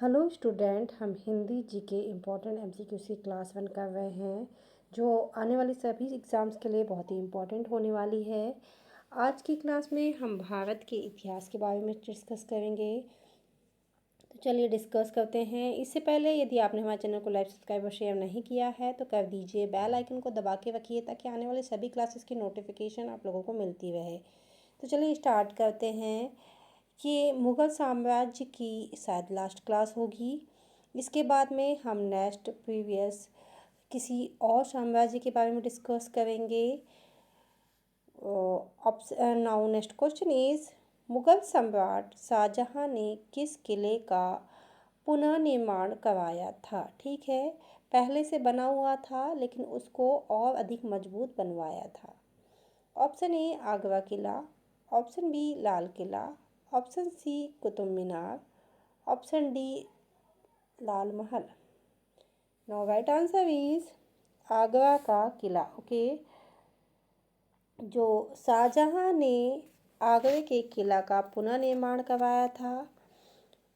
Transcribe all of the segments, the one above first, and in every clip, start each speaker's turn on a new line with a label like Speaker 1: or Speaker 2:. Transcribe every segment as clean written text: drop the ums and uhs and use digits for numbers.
Speaker 1: Hello student, हम Hindi GK important MCQs की class 1 कर रहे हैं जो आने वाली सभी एग्ज़ाम्स के लिए बहुत ही इम्पोर्टेंट होने वाली है। आज की क्लास में हम भारत के इतिहास के बारे में डिस्कस करेंगे। तो चलिए डिस्कस करते हैं। इससे पहले यदि आपने हमारे चैनल को लाइक, सब्सक्राइब और शेयर नहीं किया है तो कर दीजिए। बेल आइकन को दबा के रखिए ताकि आने वाले सभी क्लासेस की नोटिफिकेशन आप लोगों को मिलती रहे। तो चलिए स्टार्ट करते हैं। ये मुग़ल साम्राज्य की शायद लास्ट क्लास होगी। इसके बाद में हम नेक्स्ट प्रीवियस किसी और साम्राज्य के बारे में डिस्कस करेंगे। Now next question is, Mughal सम्राट शाहजहां ने किस किले का पुनर्निर्माण करवाया था? ठीक है, पहले से बना हुआ था लेकिन उसको और अधिक मजबूत बनवाया था। ऑप्शन ए आगरा किला, option B Lal Qila, option C Qutub Minar, option D Lal Mahal. Now right answer is Agra का किला। ओके, जो शाहजहां ने आगरे के किला का पुनर्निर्माण करवाया था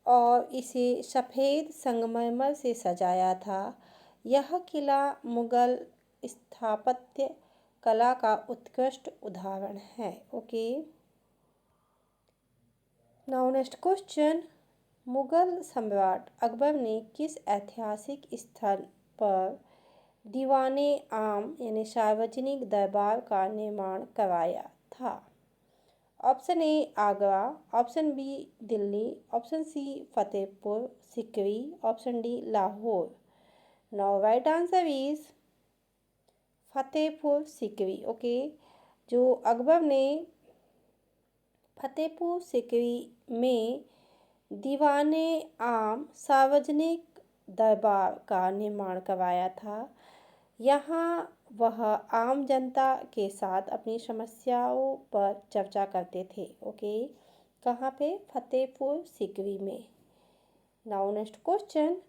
Speaker 1: और इसे सफ़ेद संगमरमर से सजाया था। यह किला मुग़ल स्थापत्य कला का उत्कृष्ट उदाहरण है। Okay, now next question, Mughal सम्राट अकबर ने किस ऐतिहासिक स्थल पर दीवाने आम यानी सार्वजनिक दरबार का निर्माण करवाया था? Option A Agra, option B Delhi, option C Fatehpur Sikri, option D Lahore. Now right answer is Fatehpur Sikri. Okay, जो अकबर ने फतेहपुर सीकरी में दीवाने आम सार्वजनिक दरबार का निर्माण करवाया था। यहाँ वह आम जनता के साथ अपनी समस्याओं पर चर्चा करते थे। ओके, कहाँ पे? फतेहपुर सीकरी में। नाउ नेक्स्ट क्वेश्चन,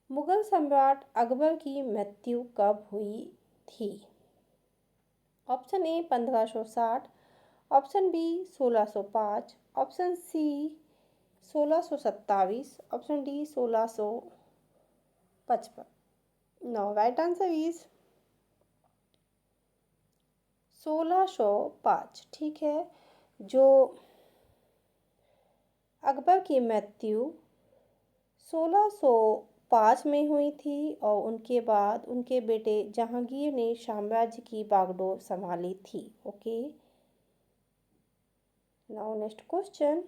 Speaker 1: मुग़ल सम्राट अकबर की मृत्यु कब हुई थी? Option A 1560, option B 1605, option C 1627, option D 1655। Now right answer is 1605। ठीक है, जो अकबर की मृत्यु 1605 में हुई थी और उनके बाद उनके बेटे जहांगीर ने साम्राज्य की बागडोर संभाली थी। Okay, now next question,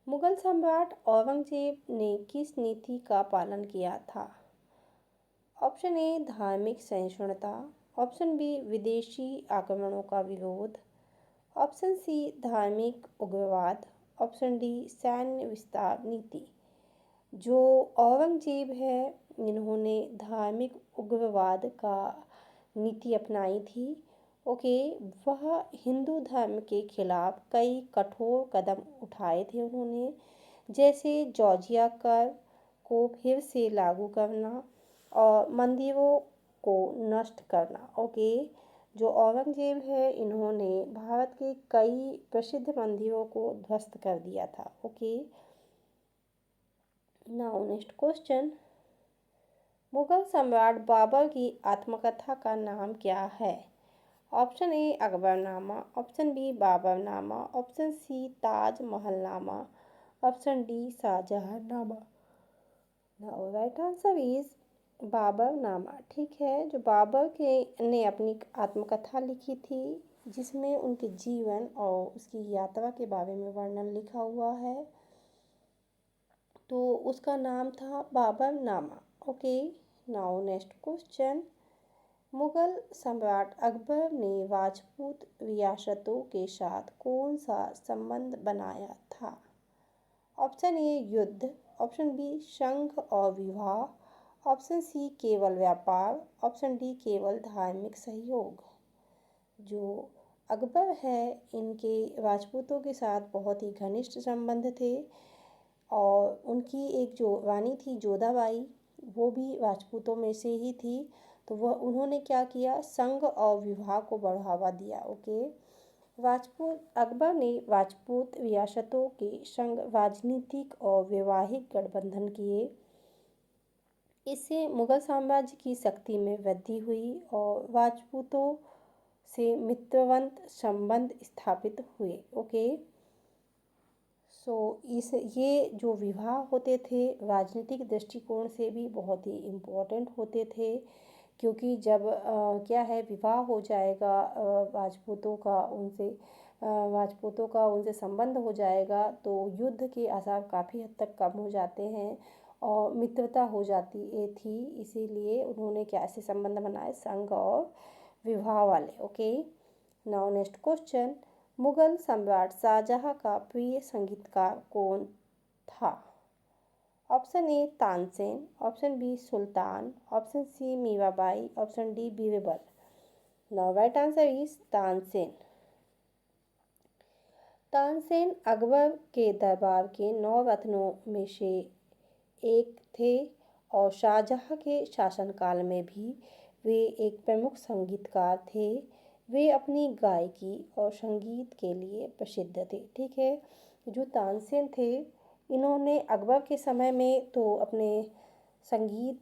Speaker 1: Mughal सम्राट औरंगजेब ने किस नीति का पालन किया था? ऑप्शन ए धार्मिक सहिष्णुता, ऑप्शन बी विदेशी आक्रमणों का विरोध, ऑप्शन सी धार्मिक उग्रवाद, ऑप्शन डी सैन्य विस्तार नीति। जो औरंगजेब है, इन्होंने धार्मिक उग्रवाद का नीति अपनाई थी। ओके, वह हिंदू धर्म के खिलाफ कई कठोर कदम उठाए थे उन्होंने, जैसे जॉर्जिया कर को फिर से लागू करना और मंदिरों को नष्ट करना। ओके, जो औरंगजेब है इन्होंने भारत के कई प्रसिद्ध मंदिरों को ध्वस्त कर दिया था। Okay, now next question, Mughal सम्राट बाबर की आत्मकथा का नाम क्या है? Option A Akbarnama, option B Baburnama, option C Tajmahalnama, option D Shahjahannama. Now right answer is Baburnama. ठीक है, जो बाबर के ने अपनी आत्मकथा लिखी थी जिसमें उनके जीवन और उसकी यात्रा के बारे में वर्णन लिखा हुआ है, तो उसका नाम था Baburnama. Okay, now next question, Mughal सम्राट अकबर ने राजपूत रियासतों के साथ कौन सा संबंध बनाया था? ऑप्शन ए युद्ध, ऑप्शन बी संघ और विवाह, ऑप्शन सी केवल व्यापार, ऑप्शन डी केवल धार्मिक सहयोग। जो अकबर है इनके राजपूतों के साथ बहुत ही घनिष्ठ संबंध थे और उनकी एक जो रानी थी जोधाबाई, वो भी राजपूतों में से ही थी। तो वह उन्होंने क्या किया, संघ और विवाह को बढ़ावा दिया। ओके, अकबर ने राजपूत रियासतों के संग राजनीतिक और वैवाहिक गठबंधन किए। इससे मुगल साम्राज्य की शक्ति में वृद्धि हुई और राजपूतों से मित्रवत संबंध स्थापित हुए। ओके, सो ये जो विवाह होते थे राजनीतिक दृष्टिकोण से भी बहुत ही इम्पोर्टेंट होते थे, क्योंकि जब क्या है विवाह हो जाएगा राजपूतों का उनसे संबंध हो जाएगा तो युद्ध के आसार काफ़ी हद तक कम हो जाते हैं और मित्रता हो जाती थी। इसीलिए उन्होंने क्या ऐसे संबंध बनाए, संघ और विवाह वाले। Okay, now next question, Mughal सम्राट शाहजहां का प्रिय संगीतकार कौन था? Option A Tansen, option B Sultan, option C Mirabai, option D Birbal. Now right answer is Tansen. Tansen Akbar के दरबार के 9 रत्नों में से एक थे और शाहजहां के शासनकाल में भी वे एक प्रमुख संगीतकार थे। वे अपनी गायकी और संगीत के लिए प्रसिद्ध थे। ठीक है, जो तानसेन थे इन्होंने अकबर के समय में तो अपने संगीत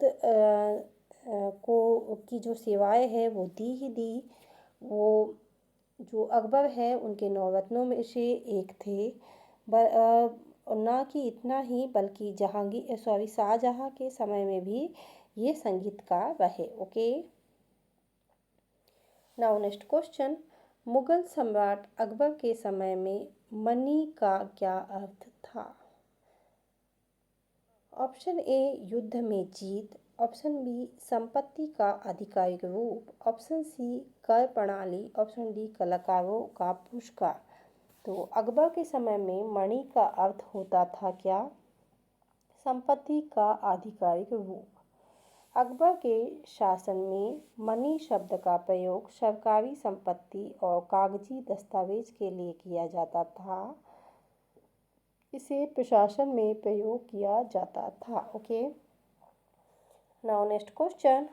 Speaker 1: को की जो सेवाएं है वो दी ही दी। वो जो अकबर है उनके 9 रत्नों में से एक थे। ना कि इतना ही बल्कि शाहजहां के समय में भी ये संगीतकार रहे। Okay, now next question, Mughal सम्राट अकबर के समय में मनी का क्या अर्थ था? ऑप्शन ए युद्ध में जीत, ऑप्शन बी संपत्ति का आधिकारिक रूप, ऑप्शन सी कर प्रणाली, ऑप्शन डी कलाकारों का पुरस्कार। तो अकबर के समय में मणि का अर्थ होता था क्या? संपत्ति का आधिकारिक रूप। अकबर के शासन में मनी शब्द का प्रयोग सरकारी संपत्ति और कागजी दस्तावेज के लिए किया जाता था। इसे प्रशासन में प्रयोग किया जाता था। Okay, now next question,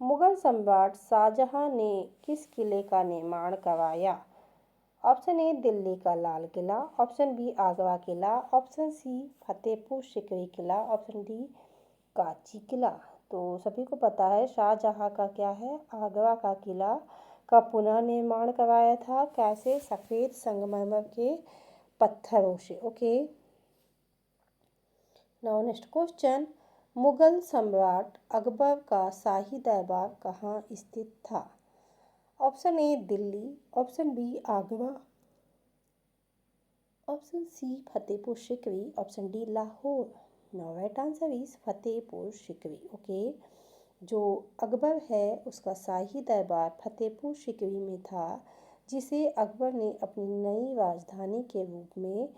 Speaker 1: Mughal सम्राट शाहजहां ने किस किले का निर्माण करवाया? ऑप्शन ए दिल्ली का लाल किला, ऑप्शन बी आगरा किला, ऑप्शन सी फतेहपुर सिकरी किला, ऑप्शन डी कांची किला। तो सभी को पता है शाहजहां का क्या है, आगरा का किला का पुनः निर्माण करवाया था। कैसे? सफ़ेद संगमरमर के पत्थरों से। Okay, now next question, Mughal सम्राट अकबर का शाही दरबार कहाँ स्थित था? Option A Delhi, option B Agra, option C Fatehpur Sikri, option D Lahore. Now right answer is Fatehpur Sikri. Okay, जो अकबर है उसका शाही दरबार फतेहपुर सिकरी में था, जिसे अकबर ने अपनी नई राजधानी के रूप में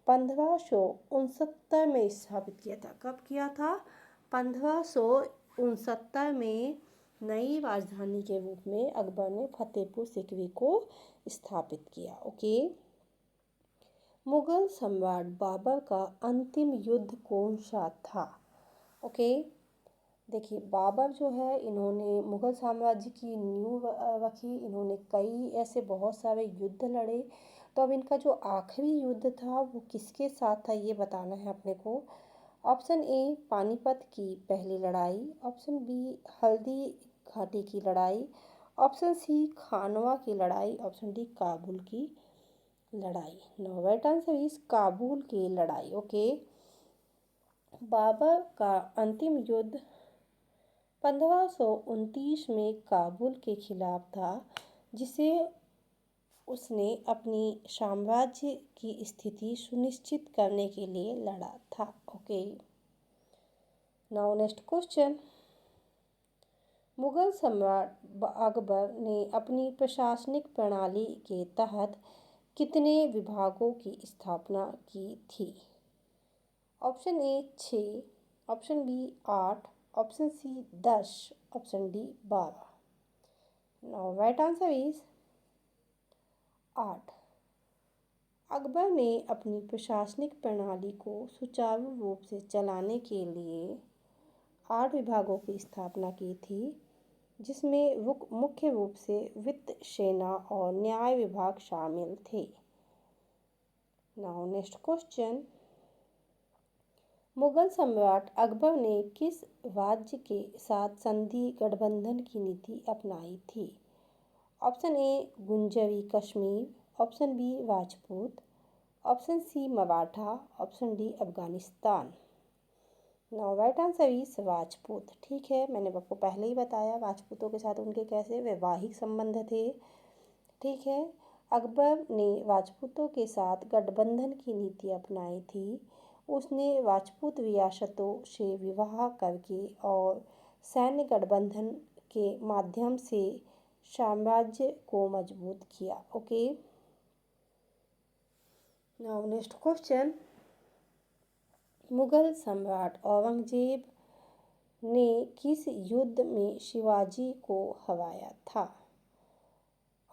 Speaker 1: 1569 में स्थापित किया था। कब किया था? 1569 में नई राजधानी के रूप में अकबर ने फतेहपुर सिकरी को स्थापित किया। ओके, मुगल सम्राट बाबर का अंतिम युद्ध कौन सा था? ओके, देखिए बाबर जो है इन्होंने मुगल साम्राज्य की नींव रखी। इन्होंने कई ऐसे बहुत सारे युद्ध लड़े। तो अब इनका जो आखिरी युद्ध था वो किसके साथ था ये बताना है अपने को। ऑप्शन ए पानीपत की पहली लड़ाई, ऑप्शन बी हल्दी घाटी की लड़ाई, ऑप्शन सी खानवा की लड़ाई, ऑप्शन डी काबुल की लड़ाई। No right answer is Kabul की लड़ाई। ओके, बाबर का अंतिम युद्ध 1529 में काबुल के खिलाफ था, जिसे उसने अपनी साम्राज्य की स्थिति सुनिश्चित करने के लिए लड़ा था। Okay, now next question, Mughal सम्राट अकबर ने अपनी प्रशासनिक प्रणाली के तहत कितने विभागों की स्थापना की थी? Option A 6, option B 8, option C 10, option D 12। Now right answer is 8। Akbar ने अपनी प्रशासनिक प्रणाली को सुचारू रूप से चलाने के लिए 8 विभागों की स्थापना की थी, जिसमें मुख्य रूप से वित्त, सेना और न्याय विभाग शामिल थे। नाउ नेक्स्ट क्वेश्चन, मुगल सम्राट अकबर ने किस राज्य के साथ संधि गठबंधन की नीति अपनाई थी? ऑप्शन ए गुंजरी Kashmir, option B Rajput, option C Maratha, option D Afghanistan. Now right answer is Rajput. ठीक है, मैंने आपको पहले ही बताया राजपूतों के साथ उनके कैसे वैवाहिक संबंध थे। ठीक है, अकबर ने राजपूतों के साथ गठबंधन की नीति अपनाई थी। उसने राजपूत रियासतों से विवाह करके और सैन्य गठबंधन के माध्यम से साम्राज्य को मजबूत किया। Okay, now next question, Mughal सम्राट औरंगजेब ने किस युद्ध में शिवाजी को हराया था?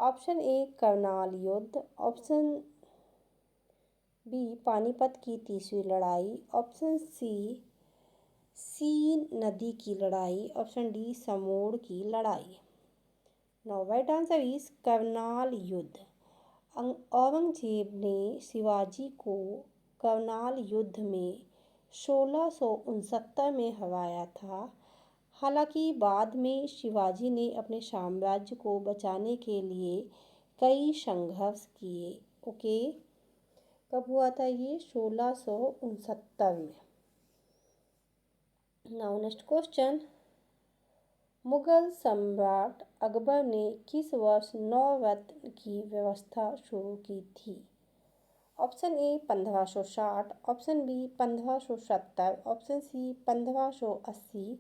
Speaker 1: ऑप्शन ए करनाल युद्ध, ऑप्शन बी पानीपत की तीसरी लड़ाई, ऑप्शन सी सीन नदी की लड़ाई, ऑप्शन डी समोड़ की लड़ाई। Now right answer is Karnal युद्ध। औरंगजेब ने शिवाजी को करनाल युद्ध में 1669 में हराया था। हालांकि बाद में शिवाजी ने अपने साम्राज्य को बचाने के लिए कई संघर्ष किए। ओके, कब हुआ था ये? 1669 में। नाउ नेक्स्ट क्वेश्चन, मुगल सम्राट अकबर ने किस वर्ष नवरत्न की व्यवस्था शुरू की थी? Option A 1560, option B 1570, option C 1580,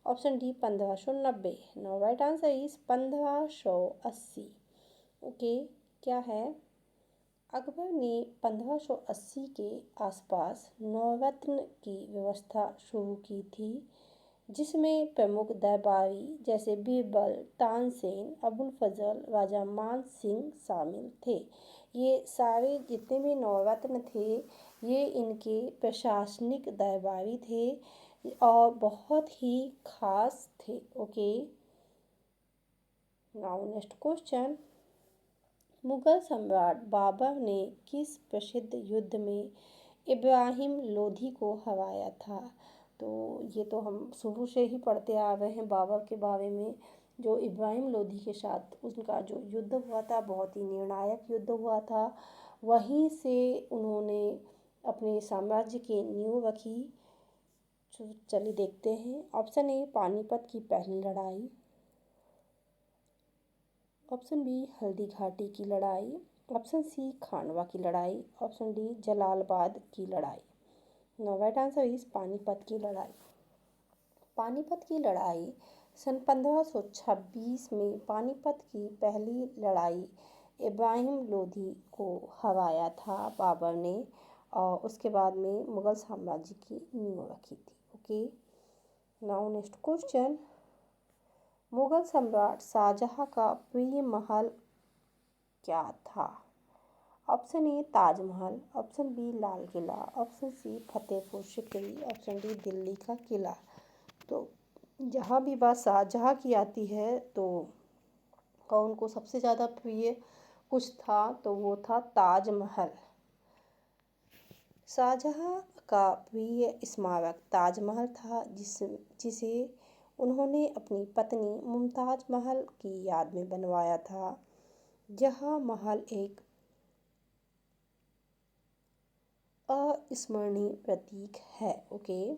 Speaker 1: option D 1590। Now right answer is 1580। Okay, क्या है? अकबर ने 1580 के आसपास नवरत्न की व्यवस्था शुरू की थी, जिसमें प्रमुख दरबारी जैसे बीरबल, तानसेन, अबुल फजल, राजा मान सिंह शामिल थे। ये सारे जितने भी नवरत्न थे ये इनके प्रशासनिक दरबारी थे और बहुत ही खास थे। Okay, now next question, Mughal सम्राट बाबर ने किस प्रसिद्ध युद्ध में इब्राहिम लोधी को हराया था? तो ये तो हम शुरू से ही पढ़ते आ रहे हैं बाबर के बारे में। जो इब्राहिम लोधी के साथ उनका जो युद्ध हुआ था बहुत ही निर्णायक युद्ध हुआ था। वहीं से उन्होंने अपने साम्राज्य की नींव रखी। चलिए देखते हैं। ऑप्शन ए पानीपत की पहली लड़ाई, ऑप्शन बी हल्दी घाटी की लड़ाई, ऑप्शन सी खानवा की लड़ाई, ऑप्शन डी जलालाबाद की लड़ाई। No right answer is Panipat की लड़ाई। पानीपत की लड़ाई सन 1526 में पानीपत की पहली लड़ाई इब्राहिम लोधी को हराया था बाबर ने और उसके बाद में मुगल साम्राज्य की नींव रखी थी। Okay, now next question, Mughal सम्राट शाहजहां का प्रिय महल क्या था? Option A Taj Mahal, option B Lal Qila, option C Fatehpur Sikri, option D Delhi का किला। तो जहाँ भी बात शाहजहां की आती है तो कौन को सबसे ज़्यादा प्रिय कुछ था तो वो था ताजमहल। शाहजहां का प्रिय स्मारक ताजमहल था जिसे उन्होंने अपनी पत्नी मुमताज महल की याद में बनवाया था। यह महल एक अविस्मरणीय प्रतीक है। ओके,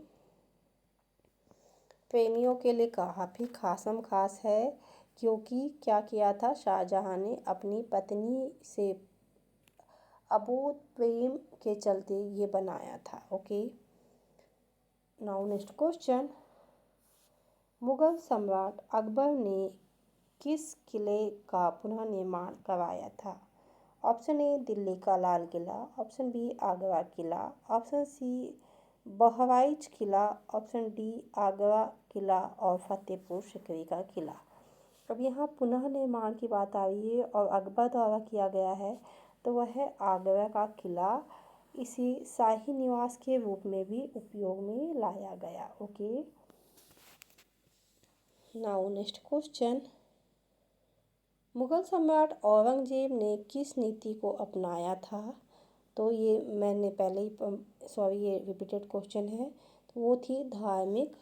Speaker 1: प्रेमियों के लिए काफ़ी खासम खास है क्योंकि क्या किया था शाहजहां ने अपनी पत्नी से अबोध प्रेम के चलते ये बनाया था। Okay, now next question, Mughal सम्राट अकबर ने किस किले का पुनः निर्माण करवाया था? ऑप्शन ए दिल्ली का लाल किला, ऑप्शन बी आगरा किला, ऑप्शन सी बहराइच किला, ऑप्शन डी आगरा किला और फतेहपुर सीकरी का किला। अब यहाँ पुनः निर्माण की बात आ रही है और अकबर द्वारा किया गया है तो वह है आगरा का किला। इसी शाही निवास के रूप में भी उपयोग में लाया गया। Okay, now next question, Mughal सम्राट औरंगजेब ने किस नीति को अपनाया था? तो ये मैंने पहले ही सॉरी ये रिपीटेड क्वेश्चन है, तो वो थी धार्मिक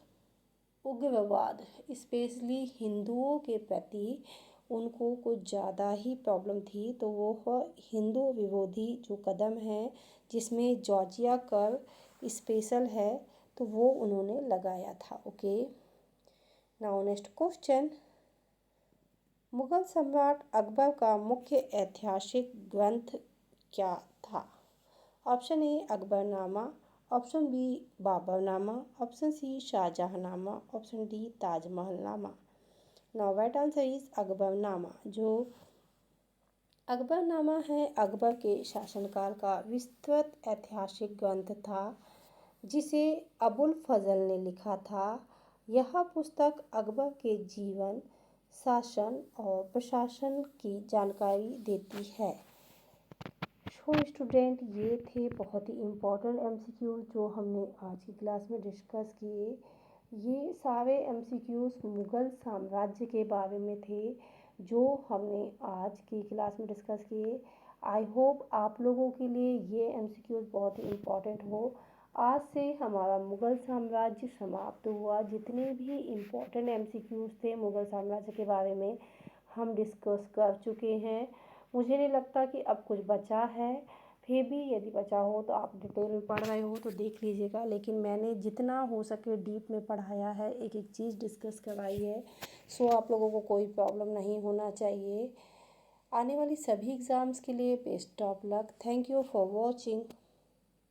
Speaker 1: उग्रवाद। स्पेशली हिंदुओं के प्रति उनको कुछ ज़्यादा ही प्रॉब्लम थी, तो वो हिंदू विरोधी जो कदम है जिसमें जॉर्जिया कर स्पेशल है, तो वो उन्होंने लगाया था। Okay, now next question, Mughal सम्राट अकबर का मुख्य ऐतिहासिक ग्रंथ क्या था? Option A Akbarnama, option B Baburnama, option C Shahjahannama, option D Tajmahalnama. Now right answer is Akbarnama. जो अकबरनामा है अकबर के शासनकाल का विस्तृत ऐतिहासिक ग्रंथ था जिसे अबुल फजल ने लिखा था। यह पुस्तक अकबर के जीवन, शासन और प्रशासन की जानकारी देती है। सो स्टूडेंट, ये थे बहुत ही इम्पोर्टेंट एमसीक्यूज जो हमने आज की क्लास में डिस्कस किए। ये सारे एमसीक्यूज मुग़ल साम्राज्य के बारे में थे जो हमने आज की क्लास में डिस्कस किए। आई होप आप लोगों के लिए ये एमसीक्यूज बहुत ही इम्पोर्टेंट हो। आज से हमारा मुग़ल साम्राज्य समाप्त हुआ। जितने भी इम्पोर्टेंट एमसीक्यूज थे मुग़ल साम्राज्य के बारे में हम डिस्कस कर चुके हैं। मुझे नहीं लगता कि अब कुछ बचा है, फिर भी यदि बचा हो तो आप डिटेल में पढ़ रहे हो तो देख लीजिएगा, लेकिन मैंने जितना हो सके डीप में पढ़ाया है, एक एक चीज़ डिस्कस करवाई है। सो आप लोगों को कोई प्रॉब्लम नहीं होना चाहिए। आने वाली सभी एग्ज़ाम्स के लिए best of luck. Thank you for watching.